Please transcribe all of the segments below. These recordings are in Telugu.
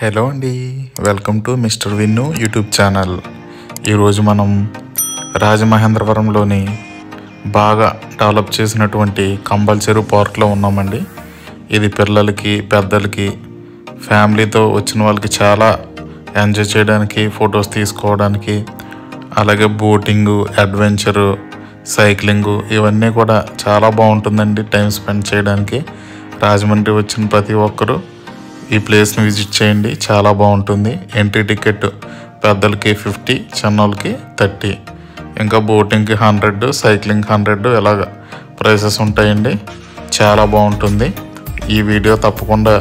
హలో అండి, welcome to mister Vinnu YouTube channel. ఈరోజు మనం రాజమహేంద్రవరంలోని బాగా డెవలప్ చేసినటువంటి కంపల్సరీ పార్క్లో ఉన్నామండి. ఇది పిల్లలకి, పెద్దలకి, ఫ్యామిలీతో వచ్చిన వాళ్ళకి చాలా ఎంజాయ్ చేయడానికి, ఫొటోస్ తీసుకోవడానికి, అలాగే బోటింగు, అడ్వెంచరు, సైక్లింగు ఇవన్నీ కూడా చాలా బాగుంటుందండి టైం స్పెండ్ చేయడానికి. రాజమండ్రి వచ్చిన ప్రతి ఒక్కరూ ఈ ప్లేస్ని విజిట్ చేయండి, చాలా బాగుంటుంది. ఎంట్రీ టికెట్ పెద్దలకి 50, చిన్నోళ్ళకి 30, ఇంకా బోటింగ్కి 100, సైక్లింగ్ 100 ఇలాగ ప్రైసెస్ ఉంటాయండి. చాలా బాగుంటుంది. ఈ వీడియో తప్పకుండా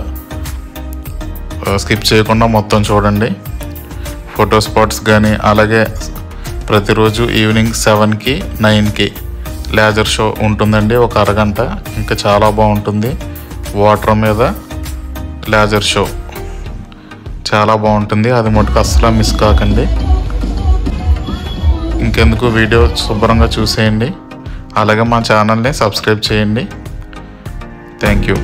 స్కిప్ చేయకుండా మొత్తం చూడండి. ఫోటో స్పాట్స్ కానీ, అలాగే ప్రతిరోజు ఈవినింగ్ 7కి 9కి లేజర్ షో ఉంటుందండి, ఒక అరగంట. ఇంకా చాలా బాగుంటుంది. వాటర్ మీద లేజర్ షో చాలా బాగుంటుంది, అది మటుకు అస్సలు మిస్ కాకండి. ఇంకెందుకు వీడియో శుభ్రంగా చూసేయండి, అలాగే మా ఛానల్ని సబ్స్క్రైబ్ చేయండి. Thank you.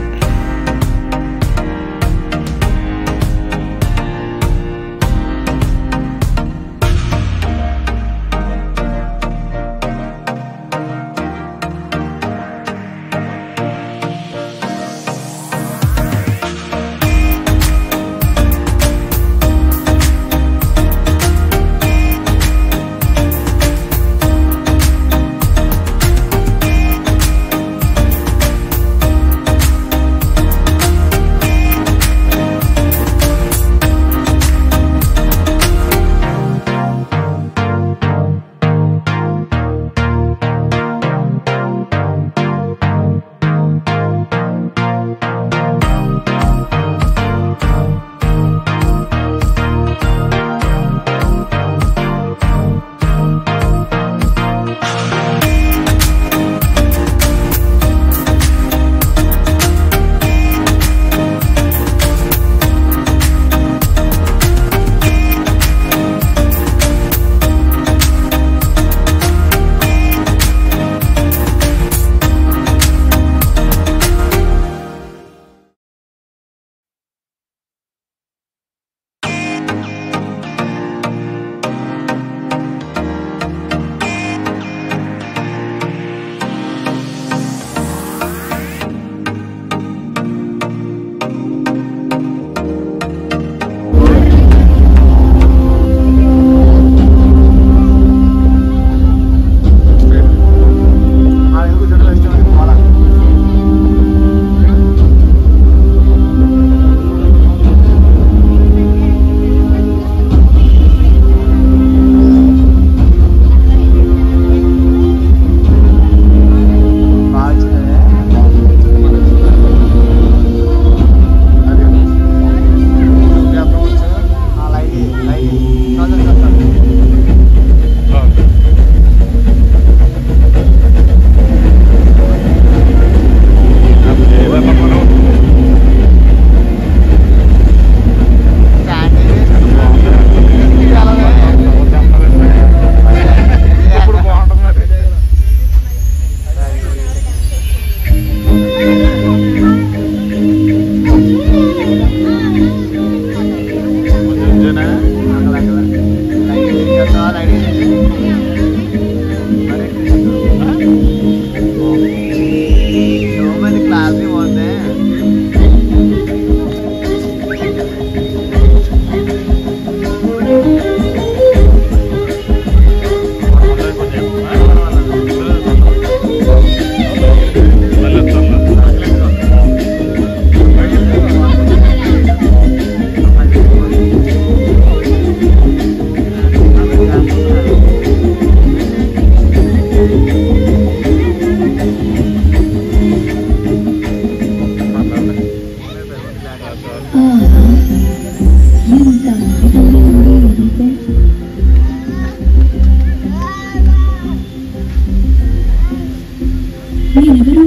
నేనెవరో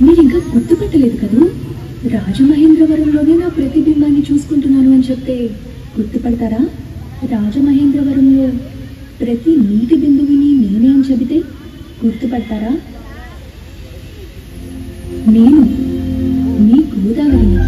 మీరు ఇంకా గుర్తుపట్టలేదు కదూ. రాజమహేంద్రవరంలోనే నా ప్రతిబింబాన్ని చూసుకుంటున్నాను అని చెప్తే గుర్తుపడతారా? రాజమహేంద్రవరంలో ప్రతి నీటి బిందువుని నేనే అని చెబితే గుర్తుపడతారా? నేను మీ గోదావరిని.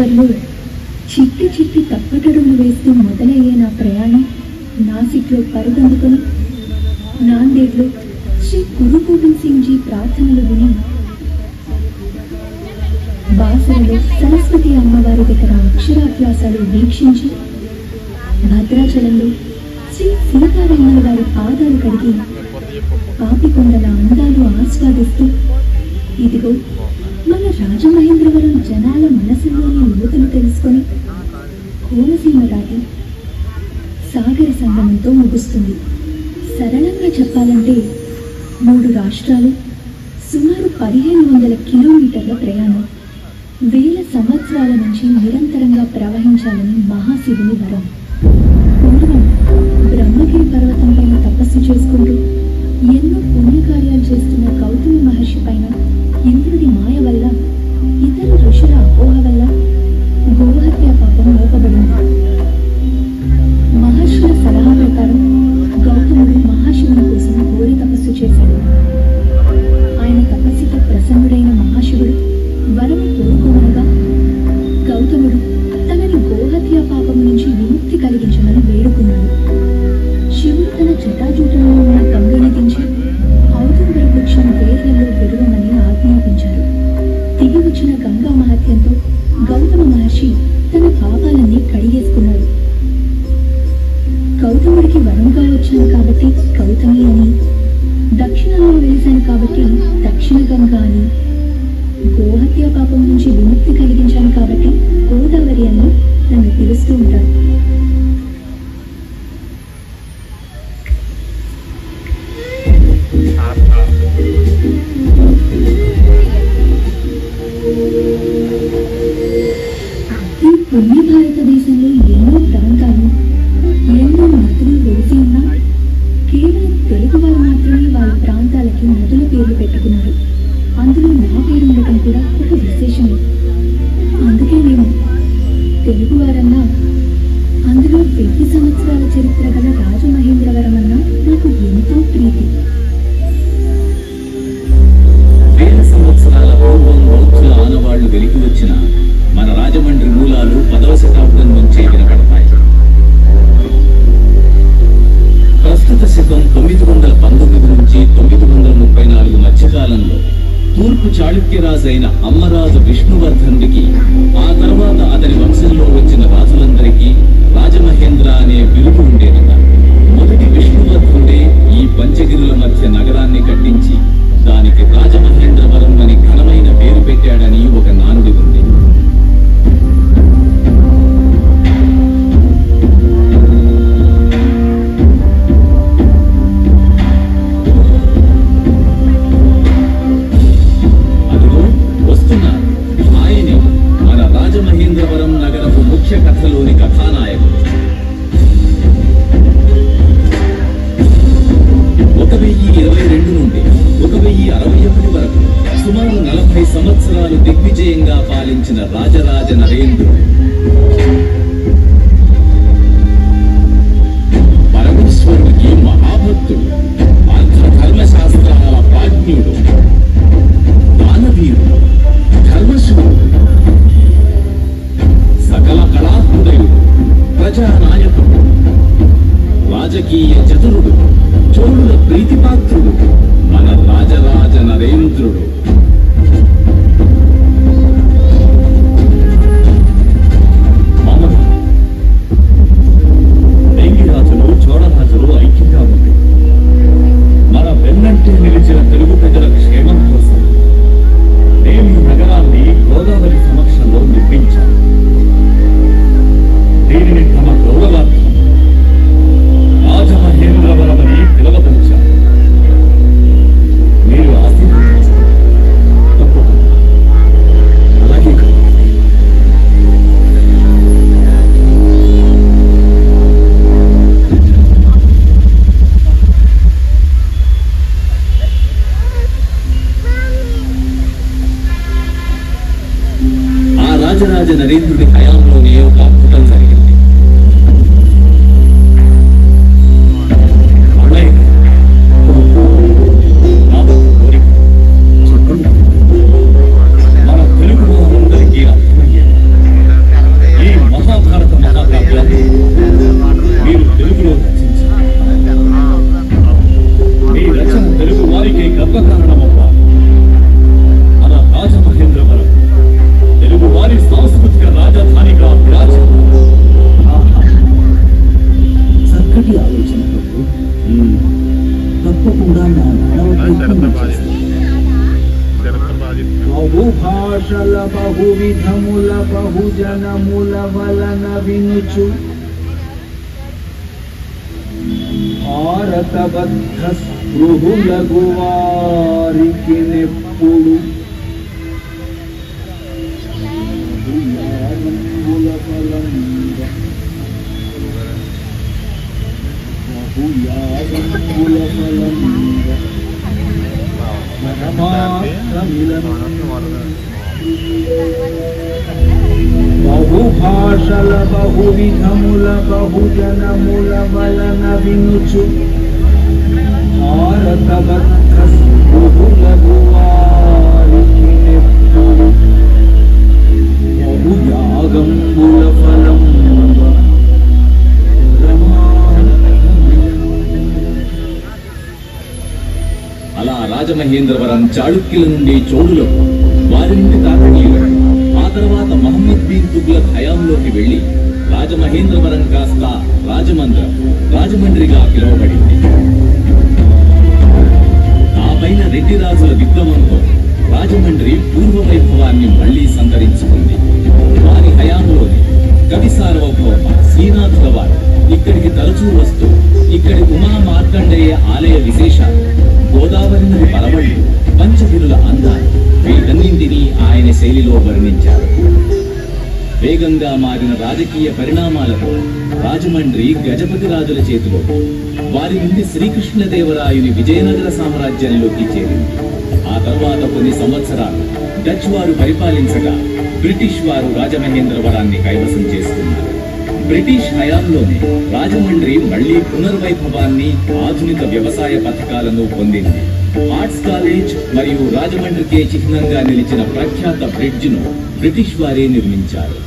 భువనేశ్వర్లో చిట్టి చిట్టి తప్పటడుగులు వేస్తూ మొదలయ్యే నా ప్రయాణం నాసిక్లో పరుగందుకొని నాందేడ్లో శ్రీ గురు గోవింద్ సింగ్ జీ ప్రార్థనలు విని బాసరలో సరస్వతి అమ్మవారి దగ్గర అక్షరాభ్యాసాలు వీక్షించి భద్రాచలంలో శ్రీ సీతారాముల వారి పాదాలు కడిగి పాపికొండల అందాలు ఆస్వాదిస్తూ ఇదిగో మన రాజమహేంద్రవరం జనాల మనసులోని లోతులు తెలుసుకొని కోనసీమ దాటి సాగర సంగమంతో ముగుస్తుంది. సరళంగా చెప్పాలంటే 3 రాష్ట్రాలు, సుమారు 1500 కిలోమీటర్ల ప్రయాణం, వేల సంవత్సరాల నుంచి నిరంతరంగా ప్రవహించాలని మహాశివుని వరం. పూర్వం బ్రహ్మగిరి పర్వతం పైన తపస్సు చేసుకుంటూ ఎన్నో పుణ్యకార్యాలు చేస్తున్న గౌతమ మహర్షి పైన ఇంద్రుడి మాయ వల్ల, ఇతర ఋషుల అపోహ వల్ల గోహత్య పాపం మోపబడింది. మహర్షుల సలహా ప్రకారం గౌతముడు మహాశివుని కోసం ఘోర తపస్సు చేశాడు. ఆయన తపస్సుతో ప్రసన్నుడైన మహాశివుడు వరము కోరుకోనగా గౌతముడు తనని గోహత్య పాపం నుంచి విముక్తి కలిగించమని వేడుకున్నాడు. శివుడు తన జటాజూటంలో ఉన్న గంగని దించి ఔదుంబర వృక్షం వేర్లలో విడవమని ఆజ్ఞాపించారు. దిగి వచ్చిన గంగా మహత్యంతో గౌతమ మహర్షి తన పాపాలన్నీ కడిగేసుకున్నాడు. గౌతముడికి వరంగా వచ్చాను కాబట్టి గౌతమి అని, దక్షిణంలో వెలిశాను కాబట్టి దక్షిణ గంగా అని, గోహత్య పాపం నుంచి విముక్తి కలిగించాను కాబట్టి గోదావరి అని నన్ను పిలుస్తూ ఉంటారు. ఈ పుణ్య భారతదేశంలో ఎన్నో ప్రాంతాలు, ఎన్నో నదులు వెలిసి ఉన్నా కేవలం తెలుగువారు మాత్రమే వారి ప్రాంతాలకి నదుల పేర్లు పెట్టుకున్నారు. అందులో నా పేరు ఉండటం కూడా ఒక విశేషమే. అందుకే నేను తెలుగువారన్నా, అందులో 1000 సంవత్సరాల చరిత్ర గల రాజమహేంద్రవరం అన్నా నాకు ఎంతో ప్రీతి. వేల సంవత్సరాల పూర్వం బౌద్ధుల ఆనవాళ్లు వెలికి వచ్చిన మన రాజమండ్రి మూలాలు 10వ శతాబ్దం నుంచే వినపడతాయి. ప్రస్తుత శకం 919 నుంచి 934 మధ్యకాలంలో తూర్పు చాళుక్యరాజైన అమ్మరాజు విష్ణువర్ధనుడికి, ఆ తర్వాత అతని వంశంలో వచ్చిన రాజులందరికీ రాజమహేంద్ర అనే బిరుదు ఉండేదట. మొదటి విష్ణువర్ధనుడే ఈ పంచగిరుల మధ్య నగరాన్ని కట్టించి దానికి రాజమహేంద్రవరం అని ఘనమైన పేరు పెట్టాడని ఒక నానుడి ఉంది. అదిగో వస్తున్నారు. ఆయనే మన రాజమహేంద్రవరం నగరపు ముఖ్య కథలోని కథానాయకుడు. 1022 నుండి 1061 వరకు సుమారు 40 సంవత్సరాలు దిగ్విజయంగా పాలించిన రాజరాజ నరేంద్రుడు. పరమేశ్వరుడికి మహాభక్తుడు, ధర్మశాస్త్రాల ప్రాజ్ఞుడు, దానవీరుడు, ధర్మశూరుడు, సకల కళాహృదయుడు, ప్రజానాయకుడు, రాజకీయ చతురుడు, చోళుల ప్రీతిపాత్రుడు మన రాజరాజ నరేంద్రుడు. వెంగిరాజులు, చోళరాజులు ఐక్యంగా ఉంది. మన వెన్నంటే నిలిచిన తెలుగు ప్రజల క్షేమం కోసం నేను ఈ నగరాన్ని గోదావరి సమక్షంలో నిర్మించాను. దీనిని తమ గౌరవార్థం రాజమహేంద్రవరమని పిలవదలిచారు. కూడా నా బహుభాషల బహువిధముల బహుజనముల వలన వినుచు భారతబద్ధ స్పృహులగు వారికి నెప్పుడు బహుభాషల బహువిధముల బహుజనముల వలన వినుచు భారతబద్ధ స్పృహులగు వారికి నెప్పుడు బహుయాగంబుల ఫలం అలా రాజమహేంద్రవరం చాళుక్యుల నుండి చోళులకు, వారి నుండి కాకతీయులకు, ఆ తర్వాత మహమ్మద్ బిన్ తుగ్లక్ హయాంలోకి వెళ్లి రాజమహేంద్రవరం కాస్త రాజమండ్రిగా పిలువబడింది. ఆ పైన రెడ్డి రాజుల విక్రమంతో రాజమండ్రి పూర్వ వైభవాన్ని మళ్లీ సంతరించుకుంది. వారి హయాంలోని కవి సార్వభౌమ శ్రీనాథుల వారు ఇక్కడికి తరచూ వస్తూ ఇక్కడి ఉమా మార్కండేయ ఆలయ విశేషాలు, గోదావరి నది పరవళ్లు, పంచగిరుల అందాలు వీటన్నింటినీ ఆయన శైలిలో వర్ణించారు. వేగంగా మారిన రాజకీయ పరిణామాలతో రాజమండ్రి గజపతి రాజుల చేతిలో, వారి నుండి శ్రీకృష్ణదేవరాయుని విజయనగర సామ్రాజ్యంలోకి చేరింది. ఆ తర్వాత కొన్ని సంవత్సరాలు డచ్ వారు పరిపాలించగా బ్రిటిష్ వారు రాజమహేంద్రవరాన్ని కైవసం చేసుకున్నారు. బ్రిటిష్ హయాంలోనే రాజమండ్రి మళ్లీ పునర్వైభవాన్ని, ఆధునిక వ్యవసాయ పథకాలను పొందింది. ఆర్ట్స్ కాలేజ్ మరియు రాజమండ్రికే చిహ్నంగా నిలిచిన ప్రఖ్యాత బ్రిడ్జ్ను బ్రిటిష్ వారే నిర్మించారు.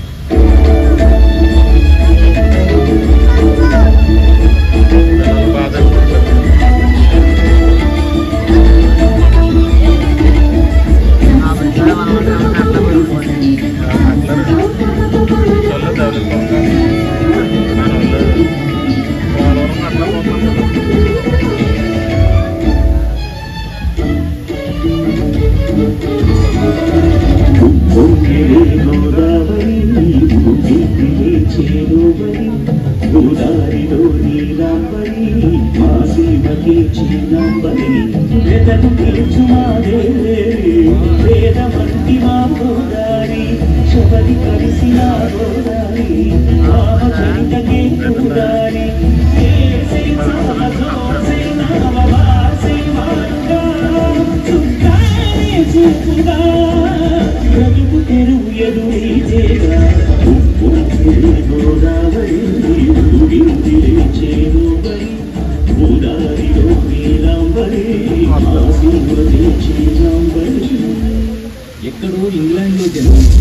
ఎక్కడో ఇంగ్లాండ్లో జన్మించి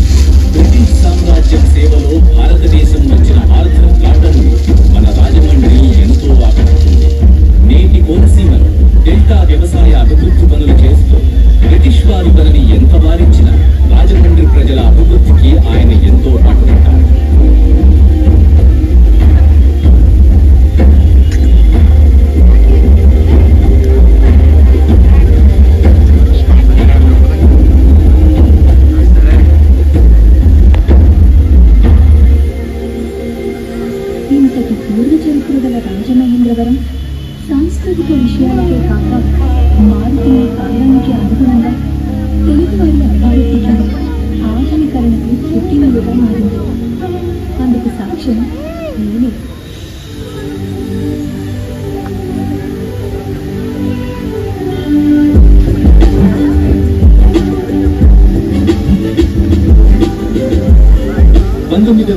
బ్రిటిష్ సామ్రాజ్యం సేవలో భారతదేశం వచ్చిన ఆర్థర్ కాటన్ మన రాజమండ్రి ఎంతో ఆకట్టుకుంది. నేటి కోనసీమలో డెల్టా వ్యవసాయ అభివృద్ధి పనులు చేస్తూ బ్రిటిష్ వారు తనని ఎంత వారించినా రాజమండ్రి ప్రజల అభివృద్ధికి ఆయన ఎంతో పాటుపడ్డారు. ఇంతటి పూర్వ చరిత్ర గల రాజమహేంద్రవరం సాంస్కృతిక విషయాలకే కాక మారుతున్న కాలానికి అనుగుణంగా తెలుగువారి అభివృద్ధికి, ఆధునీకరణకు పుట్టినలుగా మారింది. అందుకు సాక్ష్యం నేనే.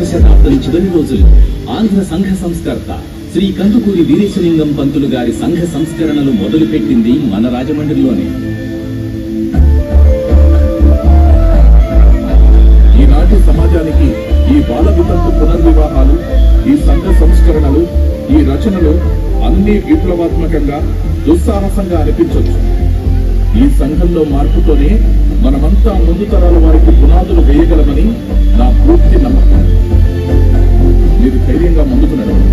శతాబ్దం చివరి రోజుల్లో ఆంధ్ర సంఘ సంస్కర్త శ్రీ కందుకూరి వీరేశలింగం పంతులు గారి సంఘ సంస్కరణలు మొదలుపెట్టింది మన రాజమండ్రిలోనే. ఈనాటి సమాజానికి ఈ బాల వితంతు పునర్వివాహాలు, ఈ సంఘ సంస్కరణలు, ఈ రచనలు అన్ని విప్లవాత్మకంగా, దుస్సాహసంగా అనిపించవచ్చు. ఈ సంఘంలో మార్పుతోనే మనమంతా ముందు తరాల వారికి పునాదులు వేయగలమని నా పూర్తి నమ్మకం. మీరు ధైర్యంగా ముందుకు నడవండి.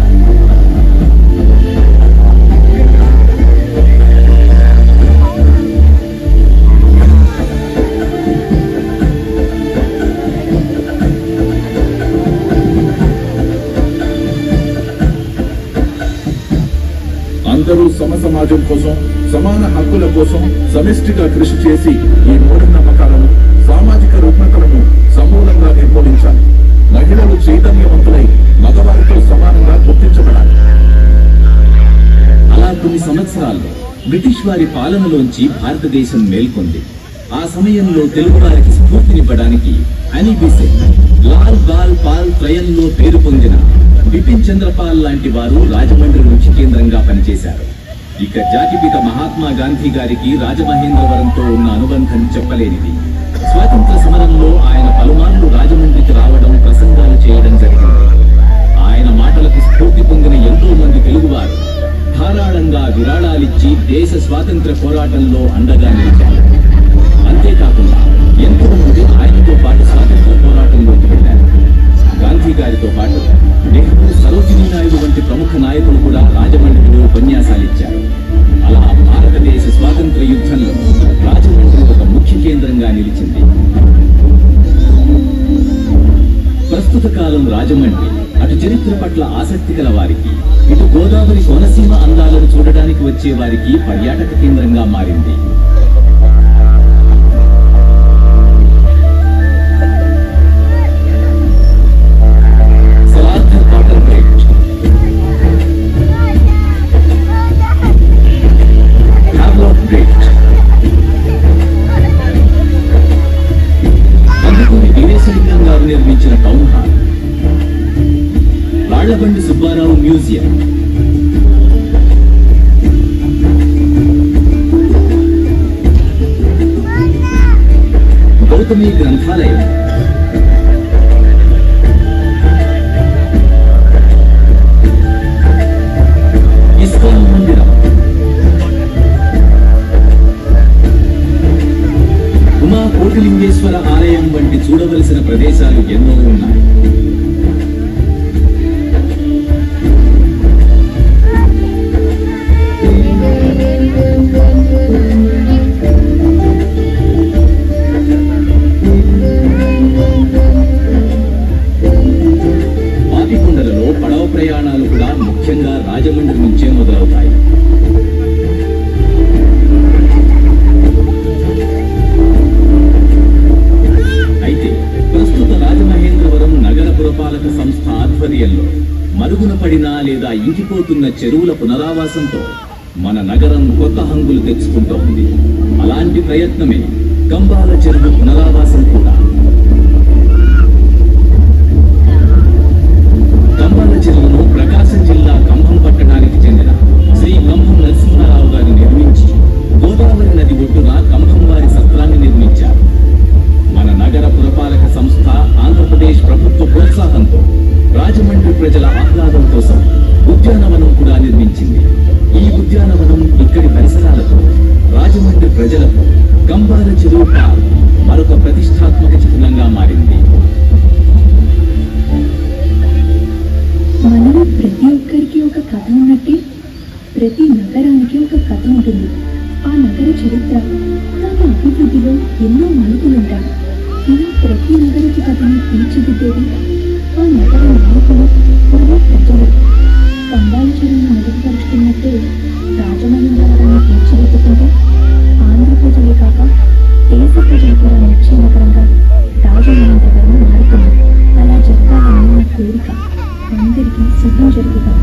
అందరూ సమాజం కోసం, సమాన హక్కుల కోసం సమిష్టిగా కృషి చేసి ఈ మూఢనమ్మకాలను, సామాజిక రుగ్మతలను సమూలంగా నిర్మూలించాలి. మహిళలు చైతన్యవంతులై మగవారితో సమానంగా గుర్తించబడాలి. అలా కొన్ని సంవత్సరాల్లో బ్రిటిష్ వారి పాలనలోంచి భారతదేశం మేల్కొంది. ఆ సమయంలో తెలుగు వారికి స్ఫూర్తినివ్వడానికి అని బెసెంట్, లాల్ బాల్ పాల్ త్రయంలో పేరు పొందిన బిపిన్ చంద్రపాల్ లాంటి వారు రాజమండ్రి ముఖ్య కేంద్రంగా పనిచేశారు. ఇక జాతిపిత మహాత్మా గాంధీ గారికి రాజమహేంద్రవరంతో ఉన్న అనుబంధం చెప్పలేనిది. స్వాతంత్ర సమరంలో ఆయన పలుమార్లు రాజమండ్రికి రావడం, ప్రసంగాలు చేయడం జరిగింది. ఆయన మాటలకు స్ఫూర్తి పొందిన ఎంతో మంది తెలుగువారు ధారాళంగా విరాళాలిచ్చి దేశ స్వాతంత్ర పోరాటంలో అండగా నిలిచారు. అంతేకాకుండా ఎంతో మంది ఆయనతో పాటు స్వాతంత్ర పోరాటంలోకి వెళ్లారు. గాంధీ గారితో పాటు నెహ్రూ, సరోజినీ నాయుడు వంటి ప్రముఖ నాయకులు కూడా రాజమండ్రిలో ఉపన్యాసాలిచ్చారు. అలా భారతదేశ స్వాతంత్ర యుద్ధంలో రాజమండ్రి ఒక ముఖ్య కేంద్రంగా నిలిచింది. ప్రస్తుత కాలం రాజమండ్రి అటు చరిత్ర పట్ల ఆసక్తి గల వారికి, ఇటు గోదావరి కోనసీమ అందాలను చూడడానికి వచ్చే వారికి పర్యాటక కేంద్రంగా మారింది. సలార్ధర్ కాటన్ రేట్, హ్యావ్లాక్ రేట్, అందుకని వీరేశలింగం గారు నిర్మించిన town hall, Rallabandi Subbarao museum, Gautami గ్రంథాలయం, ఇస్కాన్ మందిరం, ఉమా కోటిలింగేశ్వర ఆలయం వంటి చూడవలసిన ప్రదేశాలు ఎన్నో ఉన్నాయి. పాపికొండలలో పడవ ప్రయాణాలు కూడా ముఖ్యంగా రాజమండ్రి నుంచే మొదలవుతాయి. అయితే ప్రస్తుత రాజమహేంద్రవరం నగర పురపాలక సంస్థ ఆధ్వర్యంలో మరుగున పడిన లేదా ఇంకిపోతున్న చెరువుల పునరావాసంతో మన నగరం కొత్త హంగులు తెచ్చుకుంటోంది. అలాంటి ప్రయత్నమే కంబాల చెరువు పునరావాసం కూడా. కంబాల చెరువును ప్రకాశం జిల్లా కంభం పట్టణానికి చెందిన శ్రీ కంభం నరసింహారావు గారు నిర్మించి గోదావరి నది ఒడ్డున కంభం వారి సత్రాన్ని నిర్మించారు. మన నగర పురపాలక సంస్థ, ఆంధ్రప్రదేశ్ ప్రభుత్వ ప్రోత్సాహంతో రాజమండ్రి ప్రజల ఆహ్లాదం కోసం ఉద్యానవనం కూడా నిర్మించింది. ఈ ఉద్యానవనం, ఇక్కడి పరిసరాలతో రాజమండ్రి ప్రజలకు కంబాల చెరువు పార్క్ మరొక ప్రతిష్టాత్మక చిహ్నంగా మారింది. మనలో ప్రతి ఒక్కరికి ఒక కథ ఉన్నట్టే ప్రతి నగరానికి ఒక కథ ఉంటుంది. ఆ నగర చరిత్ర, దాని అభివృద్ధిలో ఎన్నో మలుపులుంటాయి. ఇలా ప్రతి నగరపు కథను తీర్చిదిద్దేది ఆ నగర నాయకులు మరియు ప్రజలు. కంబాల చెరువును మెరుగుపరుచుకున్నట్టే రాజమహేంద్రవరాన్ని తీర్చిదిద్దుకుంటే ఆంధ్ర ప్రజలే కాక దేశ ప్రజలు కూడా ముఖ్య నగరంగా రాజమహేంద్రవరం మారుతుంది. అలా జరగాలని నా కోరిక. అందరికీ శుభం జరుగుతాం.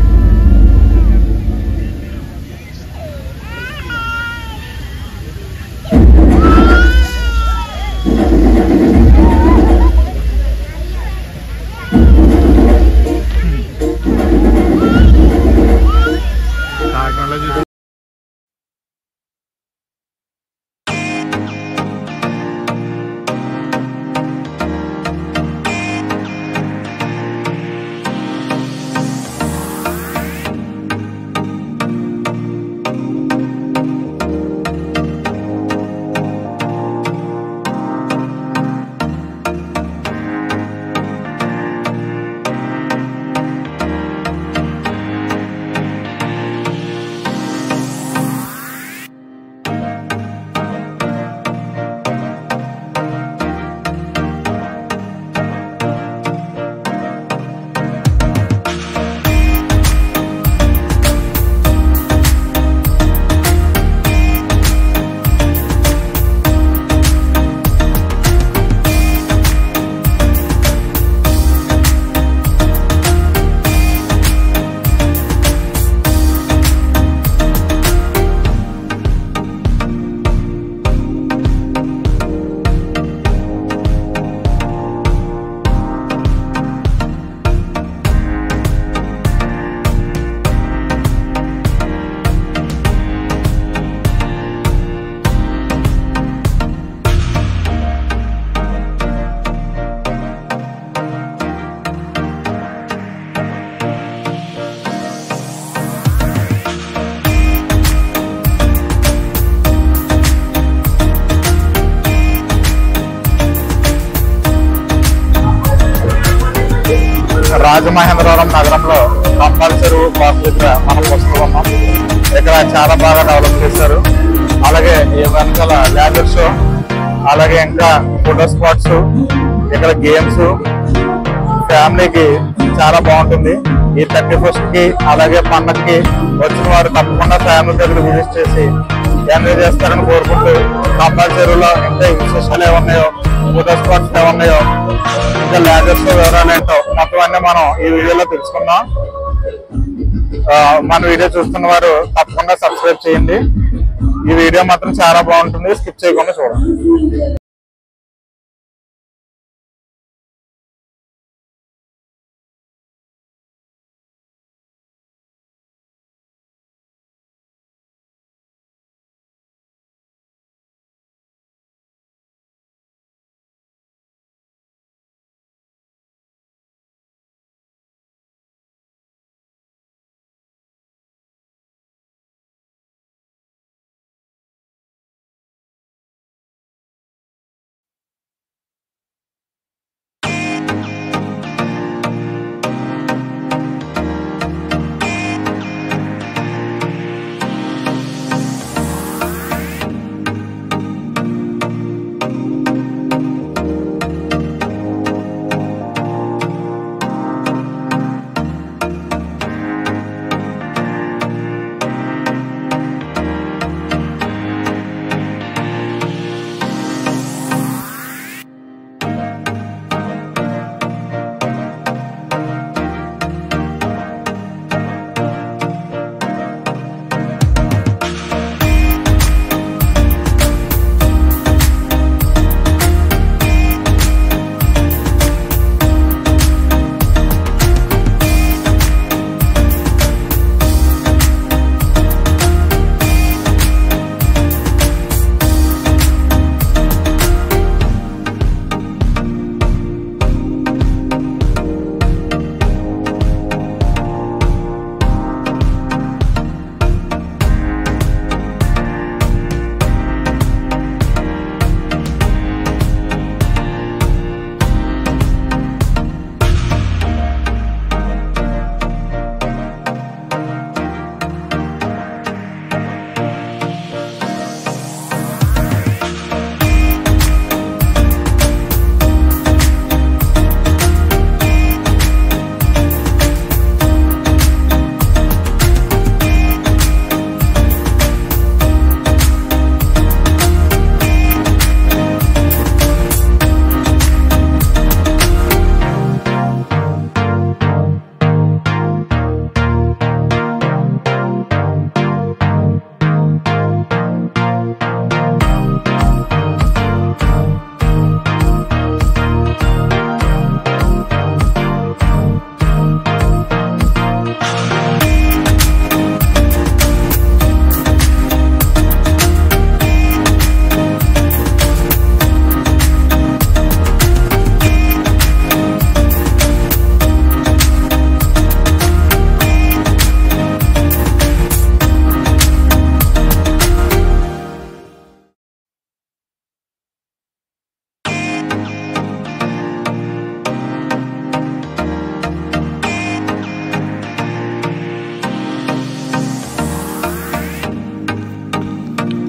రాజమహేంద్రవరం నగరంలో కంబాల చెరువు పార్క్ దగ్గర మనం వస్తున్నాం. ఇక్కడ చాలా బాగా డెవలప్ చేశారు. అలాగే ఈ వెనకాల లేజర్ షో, అలాగే ఇంకా ఫోటో స్పాట్స్, ఇక్కడ గేమ్స్, ఫ్యామిలీకి చాలా బాగుంటుంది. ఈ 31st కి అలాగే పండగకి వచ్చిన వారు తప్పకుండా ఫ్యామిలీ దగ్గర విజిట్ చేసి ఎంజాయ్ చేస్తారని కోరుకుంటూ, కంబాల చెరువులో ఇంకా విశేషాలు ఏమున్నాయో, ఫోటో స్పాట్స్ ఏమున్నాయో, ఇంకా లేజర్స్ వివరాలు ఏంటో మొత్తం అన్నీ మనం ఈ వీడియోలో తెలుసుకుందాం. మన వీడియో చూస్తున్న వారు తప్పకుండా సబ్స్క్రైబ్ చేయండి. ఈ వీడియో మాత్రం చాలా బాగుంటుంది, స్కిప్ చేయకుండా చూడండి.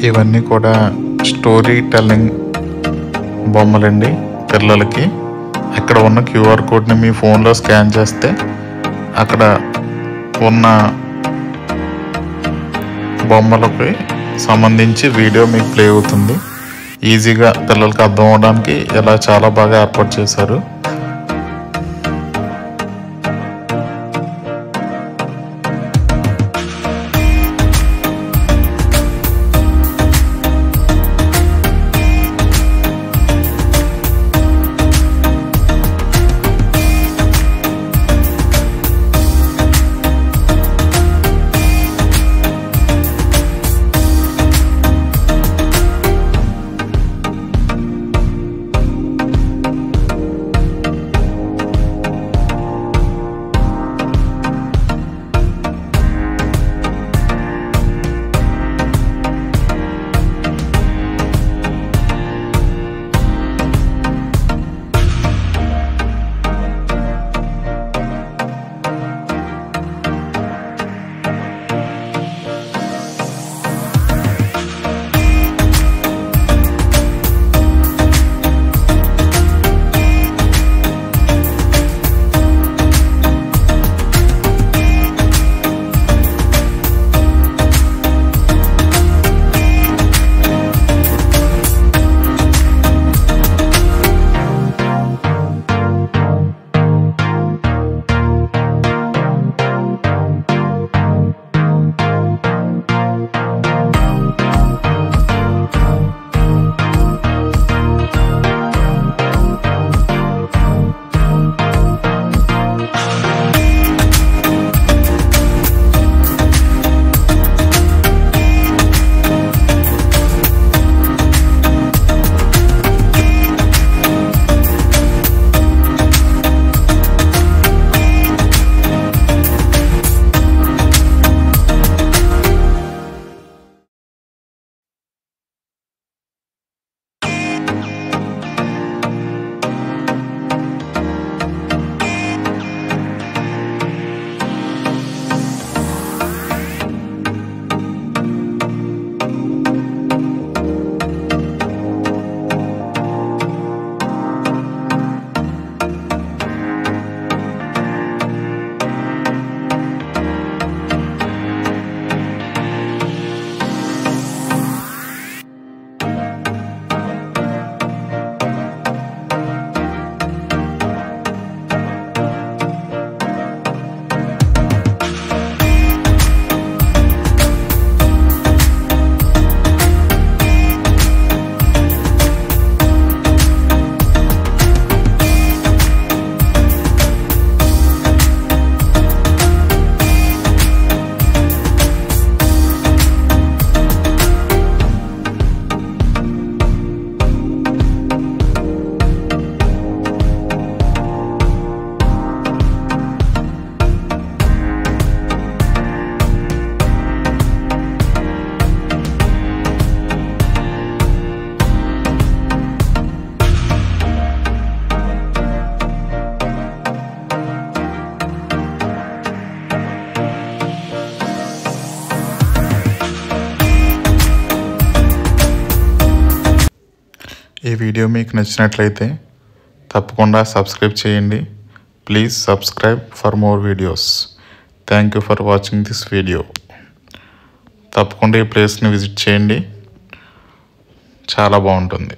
ఇవన్నీ కూడా స్టోరీ టెల్లింగ్ బొమ్మలండి పిల్లలకి. అక్కడ ఉన్న క్యూఆర్ కోడ్ని మీ ఫోన్లో స్కాన్ చేస్తే అక్కడ ఉన్న బొమ్మలకి సంబంధించి వీడియో మీకు ప్లే అవుతుంది. ఈజీగా పిల్లలకి అర్థం అవడానికి ఇలా చాలా బాగా ఏర్పాటు చేశారు. ఈ వీడియో మీకు నచ్చినట్లయితే తప్పకుండా సబ్స్క్రైబ్ చేయండి. Please subscribe for more videos. Thank you for watching this video. తప్పకుండా ఈ ప్లేస్ని విజిట్ చేయండి, చాలా బాగుంటుంది.